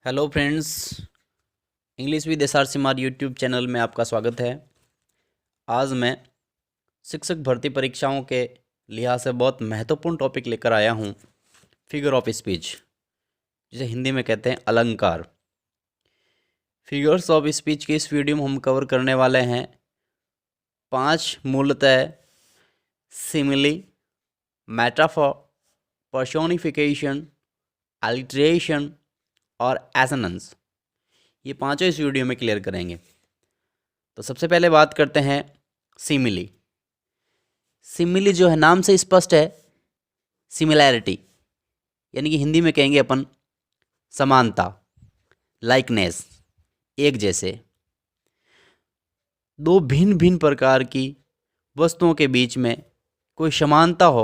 Hello friends, English with S R Simar YouTube channel में आपका स्वागत है। आज मैं शिक्षक भर्ती परीक्षाओं के लिहाज से बहुत महत्वपूर्ण टॉपिक लेकर आया हूँ, फिगर ऑफ स्पीच, जिसे हिंदी में कहते हैं अलंकार। फिगर्स ऑफ स्पीच की इस वीडियो में हम कवर करने वाले हैं 5 मूलतः सिमिली, मेटाफोर, पर्सोनिफिकेशन, अलिटरेशन और एसोनेंस। ये पांचों इस वीडियो में क्लियर करेंगे। तो सबसे पहले बात करते हैं सिमिली। सिमिली जो है नाम से स्पष्ट है, सिमिलैरिटी, यानी कि हिंदी में कहेंगे अपन समानता, लाइकनेस, एक जैसे। दो भिन्न भिन्न प्रकार की वस्तुओं के बीच में कोई समानता हो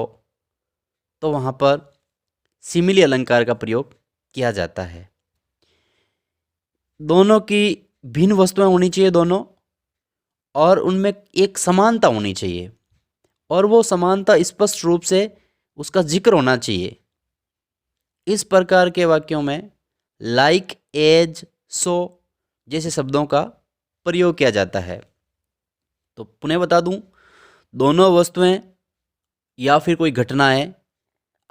तो वहाँ पर सिमिली अलंकार का प्रयोग किया जाता है। दोनों की भिन्न वस्तुएं होनी चाहिए दोनों, और उनमें एक समानता होनी चाहिए, और वो समानता स्पष्ट रूप से उसका जिक्र होना चाहिए। इस प्रकार के वाक्यों में लाइक, एज, सो जैसे शब्दों का प्रयोग किया जाता है। तो पुनः बता दूं, दोनों वस्तुएं या फिर कोई घटनाएं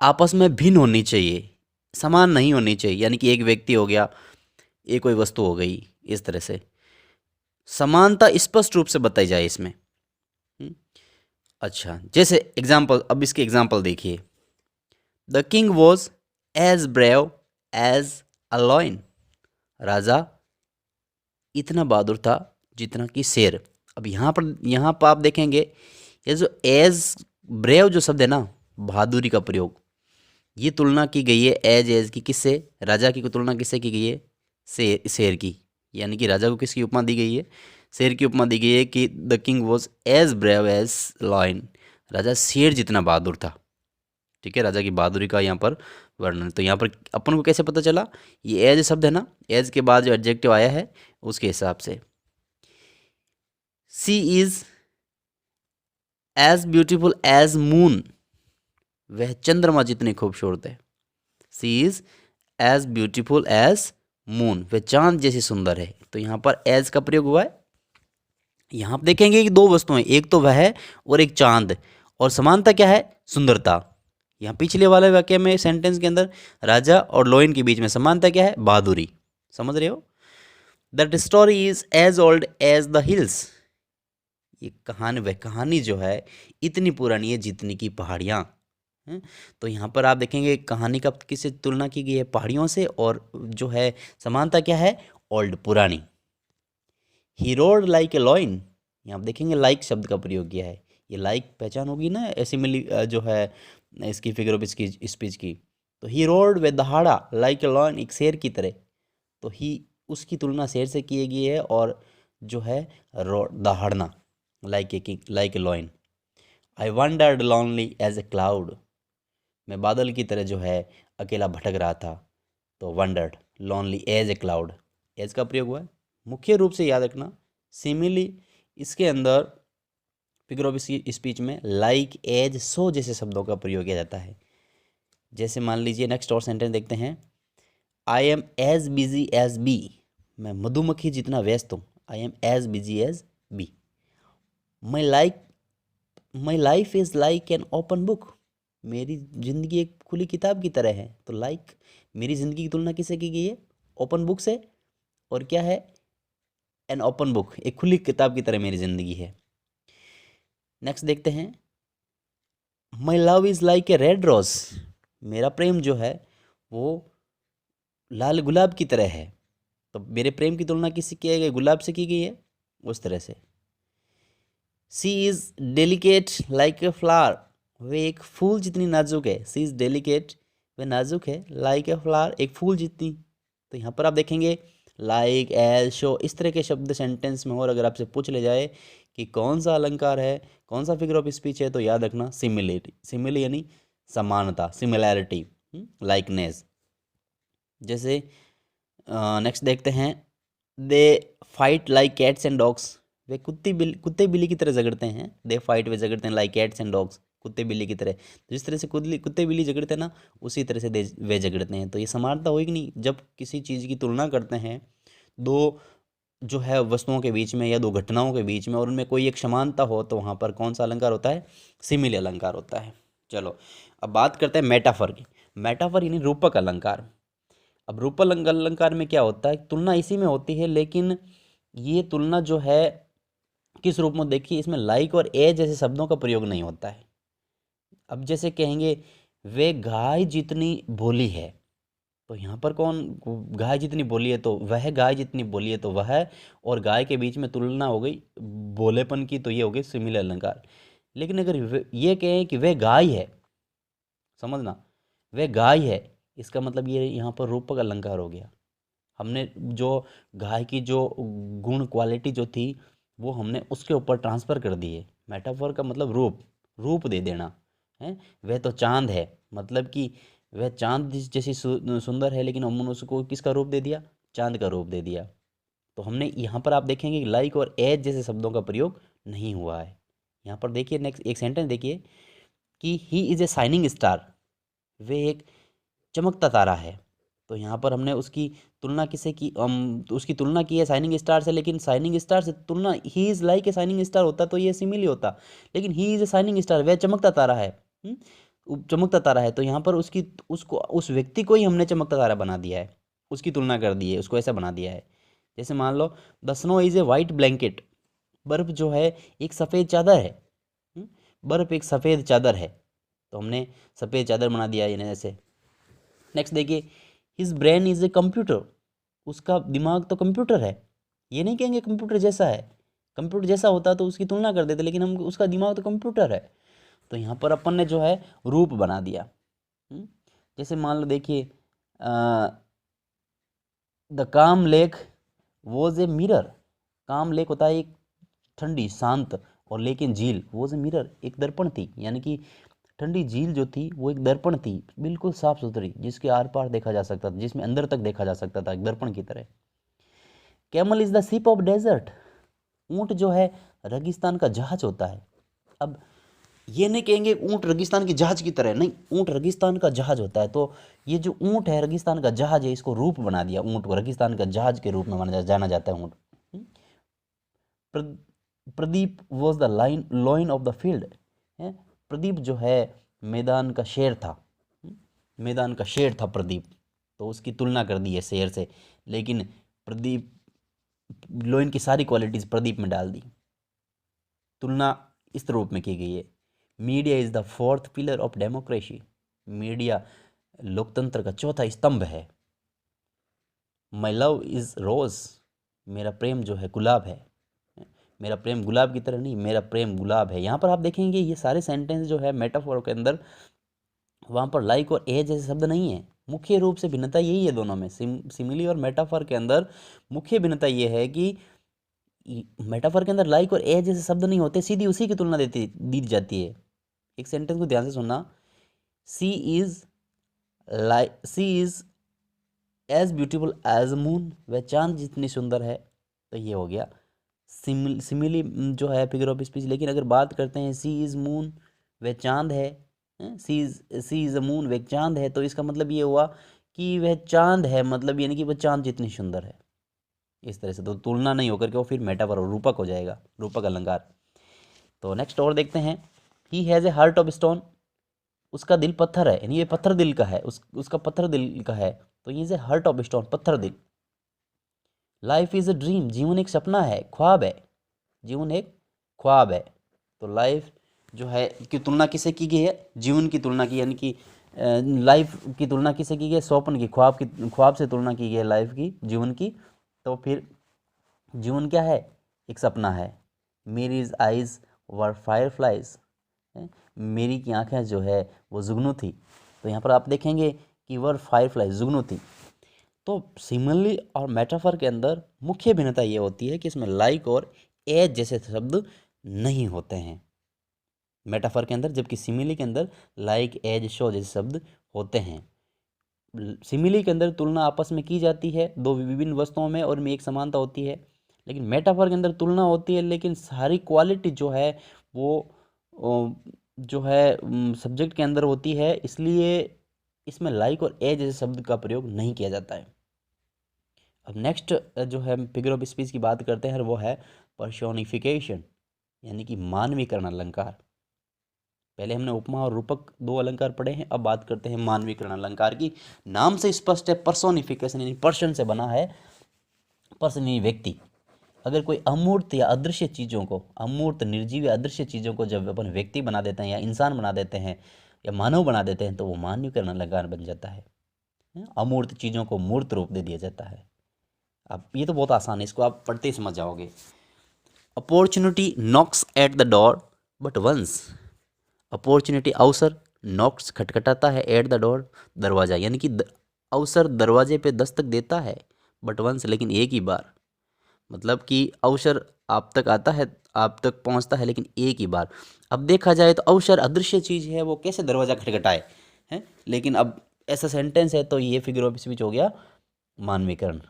आपस में भिन्न होनी चाहिए, समान नहीं होनी चाहिए। यानी कि एक व्यक्ति हो गया, एक कोई वस्तु हो गई, इस तरह से समानता स्पष्ट रूप से बताई जाए इसमें। अच्छा, जैसे एग्जाम्पल, अब इसके एग्जाम्पल देखिए। The king was as brave as a lion. राजा इतना बहादुर था जितना कि शेर। अब यहाँ पर आप देखेंगे, ये जो एज ब्रेव जो शब्द है ना, बहादुरी का प्रयोग, ये तुलना की गई है एज की, किससे? राजा की तुलना किससे की गई है? शेर की। यानी कि राजा को किसकी उपमा दी गई है? शेर की उपमा दी गई है कि the king was as brave as lion. राजा शेर जितना बहादुर था। ठीक है, राजा की बहादुरी का यहाँ पर वर्णन। तो यहाँ पर अपन को कैसे पता चला? ये एज शब्द है ना, एज के बाद जो एडजेक्टिव आया है उसके हिसाब से। She is as beautiful as moon. वह चंद्रमा जितनी खूबसूरत है। She is as beautiful as moon. वह चांद जैसी सुंदर है। तो यहाँ पर एज का प्रयोग हुआ है। यहाँ आप देखेंगे कि दो वस्तुएं, एक तो वह है और एक चांद, और समानता क्या है? सुंदरता। यहाँ पिछले वाले वाक्य में, सेंटेंस के अंदर, राजा और लोइन के बीच में समानता क्या है? बहादुरी। समझ रहे हो? That story is as old as the hills. ये कहानी, वह कहानी जो है इतनी पुरानी है जितनी की पहाड़ियाँ हैं। तो यहाँ पर आप देखेंगे कहानी का किससे तुलना की गई है? पहाड़ियों से। और जो है समानता क्या है? ओल्ड, पुरानी। ही रोड लाइक ए लॉइन। यहाँ आप देखेंगे लाइक शब्द का प्रयोग किया है। ये लाइक पहचान होगी ना, ऐसी मिली जो है इसकी फिगर ऑफ इसकी स्पीच की। तो ही रोड वे दहाड़ा लाइक ए लॉइन, एक शेर की तरह। तो ही, उसकी तुलना शेर से की गई है, और जो है दहाड़ना, like a lion. I wandered lonely as a cloud. मैं बादल की तरह जो है अकेला भटक रहा था। तो wandered, lonely as a cloud, as का प्रयोग हुआ है। मुख्य रूप से याद रखना, सिमिली इसके अंदर फिगर ऑफ स्पीच में लाइक, एज, सो जैसे शब्दों का प्रयोग किया जाता है। जैसे मान लीजिए, नेक्स्ट और सेंटेंस देखते हैं। I am as busy as bee. मैं मधुमक्खी जितना व्यस्त हूँ। I am as busy as bee. My life is like an open book. मेरी जिंदगी एक खुली किताब की तरह है। तो लाइक, मेरी जिंदगी की तुलना किससे की गई है? ओपन बुक से। और क्या है? एन ओपन बुक, एक खुली किताब की तरह मेरी जिंदगी है। नेक्स्ट देखते हैं। My love is like a red rose. मेरा प्रेम जो है वो लाल गुलाब की तरह है। तो मेरे प्रेम की तुलना किससे की गई? गुलाब से की गई है, उस तरह से। She is delicate like a flower. वे एक फूल जितनी नाजुक है। सी इज डेलिकेट, वे नाजुक है, लाइक ए फ्लावर, एक फूल जितनी। तो यहाँ पर आप देखेंगे लाइक, एज, शो, इस तरह के शब्द सेंटेंस में। और अगर आपसे पूछ ले जाए कि कौन सा अलंकार है, कौन सा फिगर ऑफ स्पीच है, तो याद रखना सिमिलिटी। सिमिली यानी समानता, सिमिलैरिटी, लाइकनेस। जैसे नेक्स्ट देखते हैं। They fight like cats and dogs. वे कुत्ते बिल्ली की तरह झगड़ते हैं। दे फाइट, वे झगड़ते हैं, लाइक कैट्स एंड डॉग्स, कुत्ते बिल्ली की तरह। तो जिस तरह से कुत्ते बिल्ली झगड़ते हैं ना, उसी तरह से वे झगड़ते हैं। तो ये समानता होगी नहीं जब किसी चीज़ की तुलना करते हैं दो जो है वस्तुओं के बीच में या दो घटनाओं के बीच में, और उनमें कोई एक समानता हो, तो वहाँ पर कौन सा अलंकार होता है? सिमिली अलंकार होता है। चलो अब बात करते हैं मेटाफर की। मेटाफर यानी रूपक अलंकार। अब रूपक अलंकार में क्या होता है? तुलना इसी में होती है, लेकिन ये तुलना जो है किस रूप में? देखिए, इसमें लाइक और ए जैसे शब्दों का प्रयोग नहीं होता है। अब जैसे कहेंगे वे गाय जितनी भोली है, तो यहाँ पर कौन? गाय जितनी बोली है तो वह, गाय जितनी बोली है तो वह, और गाय के बीच में तुलना हो गई बोलेपन की, तो ये हो गई सिमिलर अलंकार। लेकिन अगर ये कहें कि वह गाय है, समझना, वह गाय है, इसका मतलब ये यहाँ पर रूपक अलंकार हो गया। हमने जो गाय की जो गुण क्वालिटी जो थी वो हमने उसके ऊपर ट्रांसफ़र कर दी है। मेटाफर का मतलब रूप दे देना है। वह तो चांद है, मतलब कि वह चांद जैसी सुंदर है, लेकिन हमने उसको किसका रूप दे दिया? चांद का रूप दे दिया। तो हमने यहाँ पर आप देखेंगे कि लाइक और एज जैसे शब्दों का प्रयोग नहीं हुआ है। यहाँ पर देखिए, नेक्स्ट एक सेंटेंस देखिए कि he is a shining star, वे एक चमकता तारा है। तो यहाँ पर हमने उसकी तुलना किससे की? तो उसकी तुलना की है शाइनिंग स्टार से, लेकिन शाइनिंग स्टार से तुलना, ही is like a shining star होता तो ये सिमिली होता, लेकिन ही इज़ ए शाइनिंग स्टार, वह चमकता तारा है। चमकता तारा है, तो यहाँ पर उसकी उसको उस व्यक्ति को ही हमने चमकता तारा बना दिया है, उसकी तुलना कर दी है, उसको ऐसा बना दिया है। जैसे मान लो the snow is a white blanket, बर्फ़ जो है एक सफ़ेद चादर है। बर्फ़ एक सफ़ेद चादर है, तो हमने सफ़ेद चादर बना दिया यानी ऐसे। नेक्स्ट देखिए, his brain is a computer, उसका दिमाग तो कंप्यूटर है। ये नहीं कहेंगे कंप्यूटर जैसा है, कंप्यूटर जैसा होता तो उसकी तुलना कर देते, लेकिन हम उसका दिमाग तो कंप्यूटर है। तो यहाँ पर अपन ने जो है रूप बना दिया। जैसे मान लो देखिए, द काम लेक वॉज ए मिरर, काम लेक होता है एक ठंडी शांत, और लेकिन झील वॉज ए मिरर, एक दर्पण थी। यानी कि ठंडी झील जो थी वो एक दर्पण थी, बिल्कुल साफ सुथरी, जिसके आर पार देखा जा सकता था, जिसमें अंदर तक देखा जा सकता था, एक दर्पण की तरह। Camel is the ship of desert, ऊंट जो है रेगिस्तान का जहाज होता है। अब ये नहीं कहेंगे ऊंट रेगिस्तान की जहाज की तरह, नहीं, ऊंट रेगिस्तान का जहाज होता है। तो ये जो ऊंट है रेगिस्तान का जहाज है, इसको रूप बना दिया, ऊंट को रेगिस्तान का जहाज के रूप में जाना जाता है ऊंट। Pradeep was the lion of the field, Pradeep जो है मैदान का शेर था, मैदान का शेर था प्रदीप, तो उसकी तुलना कर दी है शेर से, लेकिन प्रदीप, लोइन की सारी क्वालिटीज़ प्रदीप में डाल दी, तुलना इस रूप में की गई है। Media is the fourth pillar of democracy, media लोकतंत्र का चौथा स्तंभ है। माई लव इज़ रोज़, मेरा प्रेम जो है गुलाब है, मेरा प्रेम गुलाब की तरह नहीं, मेरा प्रेम गुलाब है। यहाँ पर आप देखेंगे ये सारे सेंटेंस जो है मेटाफोर के अंदर, वहाँ पर लाइक और ए जैसे शब्द नहीं है। मुख्य रूप से भिन्नता यही है दोनों में, सिमिली और मेटाफर के अंदर मुख्य भिन्नता ये है कि मेटाफर के अंदर लाइक और ए जैसे शब्द नहीं होते, सीधी उसी की तुलना दी जाती है। एक सेंटेंस को ध्यान से सुनना, she is as beautiful as moon, वह चांद जितनी सुंदर है। तो ये हो गया सिमिली जो है फिगर ऑफ स्पीच। लेकिन अगर बात करते हैं सी इज़ मून, वह चांद है, सी इज़ अ मून, वह चांद है, तो इसका मतलब ये हुआ कि वह चांद है, मतलब यानी कि वह चांद जितनी सुंदर है। इस तरह से तो तुलना नहीं होकर के वो फिर मेटाफर और रूपक हो जाएगा, रूपक अलंकार। तो नेक्स्ट और देखते हैं, he has a heart of stone, उसका दिल पत्थर है, यानी ये पत्थर दिल का है, उसका पत्थर दिल का है, तो ये से हार्ट ऑफ स्टोन, पत्थर दिल। लाइफ इज़ अ ड्रीम, जीवन एक सपना है, ख्वाब है, जीवन एक ख्वाब है। तो लाइफ जो है की तुलना किससे की गई है? जीवन की तुलना की, यानी कि लाइफ की तुलना किससे की गई है? स्वप्न की, ख्वाब से तुलना की गई है लाइफ की, जीवन की। तो फिर जीवन क्या है? एक सपना है। मेरी आइज़ वर फायर फ्लाइज, मेरी की आँखें जो है वो जुगनू थी। तो यहाँ पर आप देखेंगे कि वर फायर फ्लाई जुगनू थी। तो सिमिली और मेटाफर के अंदर मुख्य भिन्नता ये होती है कि इसमें लाइक और एज जैसे शब्द नहीं होते हैं मेटाफर के अंदर, जबकि सिमिली के अंदर लाइक, एज, शो जैसे शब्द होते हैं। सिमिली के अंदर तुलना आपस में की जाती है दो विभिन्न वस्तुओं में, और में एक समानता होती है। लेकिन मेटाफर के अंदर तुलना होती है, लेकिन सारी क्वालिटी जो है वो जो है सब्जेक्ट के अंदर होती है, इसलिए इसमें लाइक और ए जैसे शब्द का प्रयोग नहीं किया जाता है। अब नेक्स्ट जो है फिगर ऑफ स्पीच की बात करते हैं, वो है पर्सोनिफिकेशन, यानी कि मानवीकरण अलंकार। पहले हमने उपमा और रूपक दो अलंकार पढ़े हैं, अब बात करते हैं मानवीकरण अलंकार की। नाम से स्पष्ट है, पर्सोनिफिकेशन यानी पर्सन से बना है, पर्सन यानी व्यक्ति। अगर कोई अमूर्त या अदृश्य चीज़ों को, अमूर्त निर्जीव या अदृश्य चीज़ों को जब अपन व्यक्ति बना देते हैं या इंसान बना देते हैं या मानव बना देते हैं, तो वो मानवीकरण अलंकार बन जाता है। अमूर्त चीज़ों को मूर्त रूप दे दिया जाता है। अब ये तो बहुत आसान है, इसको आप पढ़ते ही समझ जाओगे। Opportunity knocks at the door but once, opportunity अवसर, नॉक्स खटखटाता है, एट द डोर दरवाज़ा, यानी कि अवसर दरवाजे पे दस्तक देता है, बट वंस लेकिन एक ही बार। मतलब कि अवसर आप तक आता है, आप तक पहुंचता है, लेकिन एक ही बार। अब देखा जाए तो अवसर अदृश्य चीज़ है, वो कैसे दरवाज़ा खटखटाए हैं, लेकिन अब ऐसा सेंटेंस है तो ये फिगर ऑफ स्पीच हो गया मानवीकरण।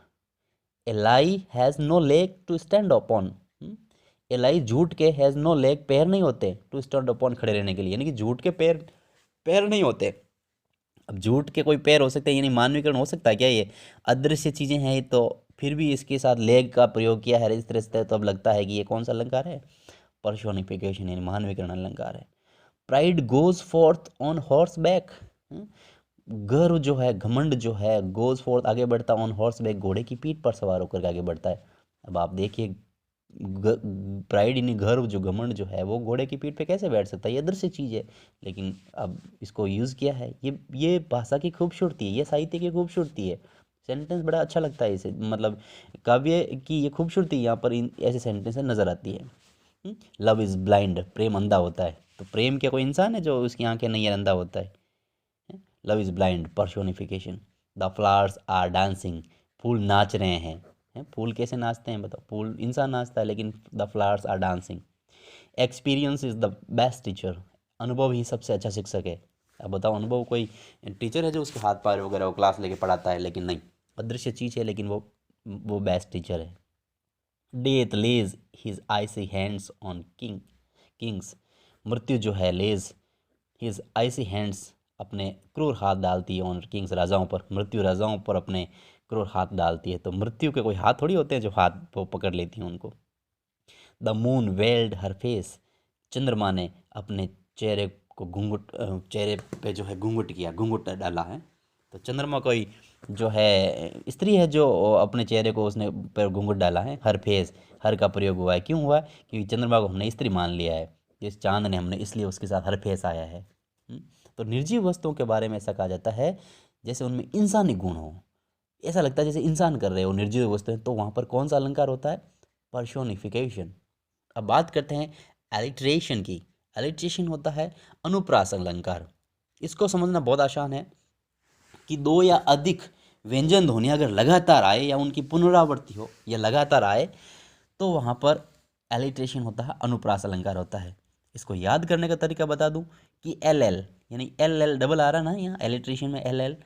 A lie has no leg to stand upon, a lie झूठ के, हैज़ नो लेग पैर नहीं होते, टू स्टैंड अपॉन खड़े रहने के लिए, यानी कि झूठ के पैर पैर नहीं होते। अब झूठ के कोई पैर हो सकते हैं, यानी मानवीकरण हो सकता है क्या, ये अदृश्य चीज़ें हैं तो फिर भी इसके साथ लेग का प्रयोग किया है इस तरह से, तो अब लगता है कि ये कौन सा अलंकार है, पर्सोनिफिकेशन यानी मानवीकरण अलंकार है। Pride goes fourth on horse back, गर्व जो है, घमंड जो है, गोज फोर्थ आगे बढ़ता, ऑन हॉर्स बैक घोड़े की पीठ पर सवार होकर आगे बढ़ता है। अब आप देखिए, प्राइड यानी गर्व, जो घमंड जो है, वो घोड़े की पीठ पे कैसे बैठ सकता है, ये अदृश्य चीज़ है, लेकिन अब इसको यूज़ किया है। ये भाषा की खूबसूरती है, ये साहित्य की खूबसूरती है। सेंटेंस बड़ा अच्छा लगता है इसे, मतलब काव्य की ये खूबसूरती यहाँ पर इन ऐसे सेंटेंस में नज़र आती है। लव इज़ ब्लाइंड, प्रेम अंधा होता है, तो प्रेम क्या कोई इंसान है जो उसकी आंखें नहीं है, अंधा होता है। Love is blind personification. The flowers are dancing, फूल नाच रहे हैं, फूल कैसे नाचते हैं बताओ, फूल इंसान नाचता है, लेकिन the flowers are dancing. Experience is the best teacher, अनुभव ही सबसे अच्छा शिक्षक है। अब बताओ, अनुभव कोई टीचर है जो उसके हाथ पैर वगैरह वो क्लास लेके पढ़ाता है, लेकिन नहीं, अदृश्य चीज़ है, लेकिन वो बेस्ट टीचर है। Death lays his icy hands on kings, मृत्यु जो है, लेज हिज आईसी हैंड्स अपने क्रूर हाथ डालती है, ऑन किंग्स राजाओं पर, मृत्यु राजाओं पर अपने क्रूर हाथ डालती है। तो मृत्यु के कोई हाथ थोड़ी होते हैं जो हाथ वो पकड़ लेती हैं उनको। The moon weld her face, चंद्रमा ने अपने चेहरे को चेहरे पे जो है घूंघट किया, घूंघट डाला है। तो चंद्रमा कोई जो है स्त्री है जो अपने चेहरे को उसने पर घूंघट डाला है। हर फेस, हर का प्रयोग हुआ है, क्यों हुआ है, क्योंकि चंद्रमा को हमने स्त्री मान लिया है, इस चांद ने हमने, इसलिए उसके साथ हर फेस आया है। तो निर्जीव वस्तुओं के बारे में ऐसा कहा जाता है जैसे उनमें इंसानी गुण हो, ऐसा लगता है जैसे इंसान कर रहे हो निर्जीव वस्तुएं, तो वहाँ पर कौन सा अलंकार होता है, पर्सोनिफिकेशन। अब बात करते हैं एलिट्रेशन की। एलिट्रेशन होता है अनुप्रास अलंकार। इसको समझना बहुत आसान है कि दो या अधिक व्यंजन ध्वनि अगर लगातार आए या उनकी पुनरावृत्ति हो या लगातार आए, तो वहाँ पर एलिट्रेशन होता है, अनुप्रास अलंकार होता है। इसको याद करने का तरीका बता दूं कि एल एल, यानी एल एल डबल आ रहा ना यहाँ एलिट्रेशन में, एल एल,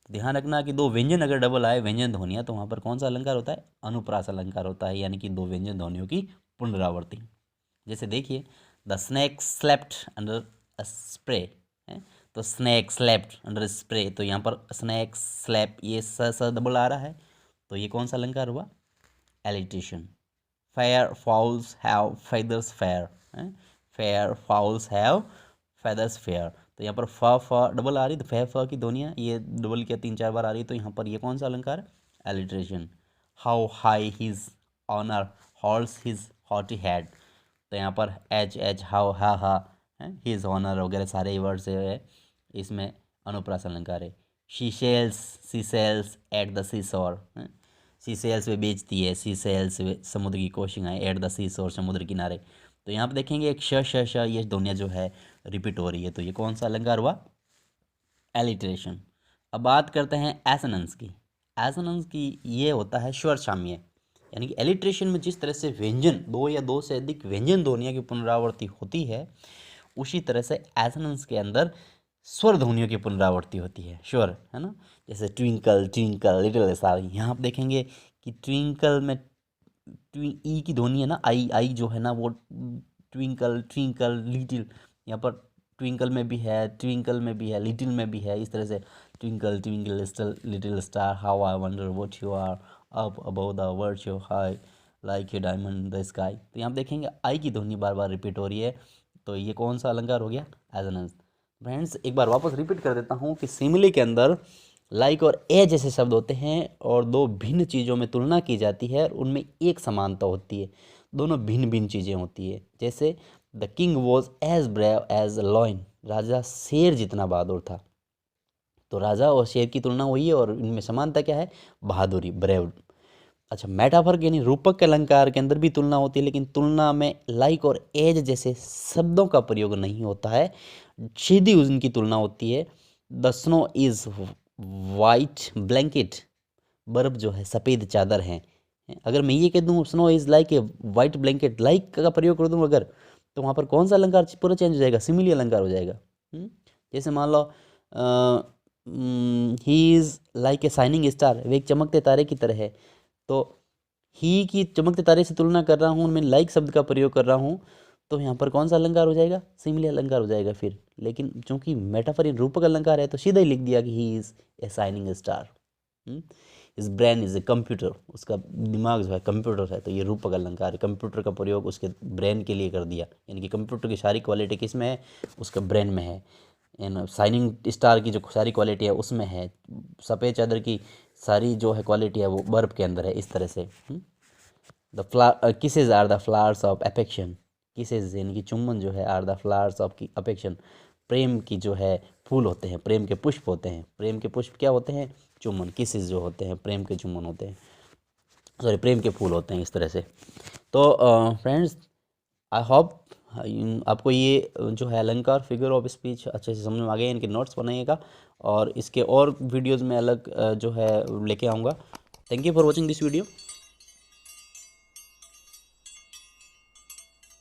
ध्यान रखना कि दो व्यंजन अगर डबल आए, व्यंजन ध्वनियाँ, तो वहाँ पर कौन सा अलंकार होता है, अनुप्रास अलंकार होता है, यानी कि दो व्यंजन ध्वनियों की पुनरावृत्ति। जैसे देखिए, the snake slept under a spray है, तो स्नैक स्लेप्ट अंडर स्प्रे, तो यहाँ पर स्नैक स्लैप, ये स डबल आ रहा है, तो ये कौन सा अलंकार हुआ, alliteration. Fair fowls have feathers fair है, fair fowls have feathers fair, तो यहाँ पर फ डबल आ रही, तो फे फ की ध्वनियाँ ये डबल क्या तीन चार बार आ रही, तो यहाँ पर ये कौन सा अलंकार है, alliteration. How high his honour holds his haughty head, तो यहाँ पर एच एच हाउ हा हा है, हिज ऑनर वगैरह सारे वर्ड से है, इसमें अनुप्रास अलंकार है। शी सेल्स एट द सी शोर, सी सेल्स वे बेचती है, सी सेल्स वे समुद्र की कोशिकाएं, एट द सी शोर समुद्र किनारे, तो यहाँ पर देखेंगे एक श ये ध्वनियाँ जो है रिपीट हो रही है, तो ये कौन सा अलंकार हुआ, एलिट्रेशन। अब बात करते हैं एसोनेंस की। एसोनेंस की ये होता है स्वर साम्य, यानी कि एलिट्रेशन में जिस तरह से व्यंजन, दो या दो से अधिक व्यंजन ध्वनियों की पुनरावृत्ति होती है, उसी तरह से एसोनेंस के अंदर स्वर ध्वनियों की पुनरावृत्ति होती है, स्वर है ना। जैसे ट्विंकल ट्विंकल लिटिल स्टार, यहाँ आप देखेंगे कि ट्विंकल में ई की ध्वनि है ना, आई आई जो है ना वो ट्विंकल ट्विंकल लिटिल, यहाँ पर ट्विंकल में भी है, ट्विंकल में भी है, लिटिल में भी है। इस तरह से twinkle twinkle little star, how I wonder what you are up above the world so high like a diamond the sky. तो यहाँ देखेंगे आई की ध्वनि बार बार रिपीट हो रही है, तो ये कौन सा अलंकार हो गया? एजोनेंस। फ्रेंड्स एक बार वापस रिपीट कर देता हूँ कि सिमिली के अंदर लाइक और ए जैसे शब्द होते हैं और दो भिन्न चीज़ों में तुलना की जाती है और उनमें एक समानता होती है, दोनों भिन्न भिन्न चीज़ें होती है। जैसे the king was as brave as a lion, राजा शेर जितना बहादुर था। तो राजा और शेर की तुलना हुई है और इनमें समानता क्या है? बहादुरी, ब्रेव। अच्छा, मेटाफर यानी रूपक के अलंकार के अंदर भी तुलना होती है, लेकिन तुलना में लाइक और एज जैसे शब्दों का प्रयोग नहीं होता है, सीधी उनकी तुलना होती है। The snow is white blanket, बर्फ जो है सफ़ेद चादर है। अगर मैं ये कह दूँ snow is like A white blanket, like का प्रयोग कर दूँ अगर, तो वहाँ पर कौन सा अलंकार पूरा चेंज हो जाएगा? सिमिली अलंकार हो जाएगा। जैसे मान लो he is like a shining star, वे एक चमकते तारे की तरह है। तो ही की चमकते तारे से तुलना कर रहा हूँ, मैं लाइक शब्द का प्रयोग कर रहा हूँ, तो यहाँ पर कौन सा अलंकार हो जाएगा? सिमिली अलंकार हो जाएगा फिर। लेकिन चूंकि मेटाफर रूपक अलंकार है तो सीधा ही लिख दिया कि he is a shining star. इस ब्रेन इज़ ए कंप्यूटर, उसका दिमाग जो है कंप्यूटर है, तो ये रूपक अलंकार है। कंप्यूटर का प्रयोग उसके ब्रेन के लिए कर दिया, यानी कि कंप्यूटर की सारी क्वालिटी किस में है? उसके ब्रेन में है। एंड शाइनिंग स्टार की जो सारी क्वालिटी है उसमें है। सफ़ेद चादर की सारी जो है क्वालिटी है वो बर्फ के अंदर है। इस तरह से the kisses are the flowers of affection, kisses यानी कि चुम्बन जो है, आर द फ्लावर्स ऑफ की अफेक्शन, प्रेम की जो है फूल होते हैं, प्रेम के पुष्प होते हैं। प्रेम के पुष्प क्या होते हैं? चुम्बन। किसेज जो होते हैं प्रेम के चुम्बन होते हैं, सॉरी प्रेम के फूल होते हैं। इस तरह से तो फ्रेंड्स आई होप आपको ये जो है अलंकार फिगर ऑफ स्पीच अच्छे से समझ में आ गए। इनके नोट्स बनाइएगा और इसके और वीडियोज़ में अलग जो है लेके आऊँगा। Thank you for watching this video.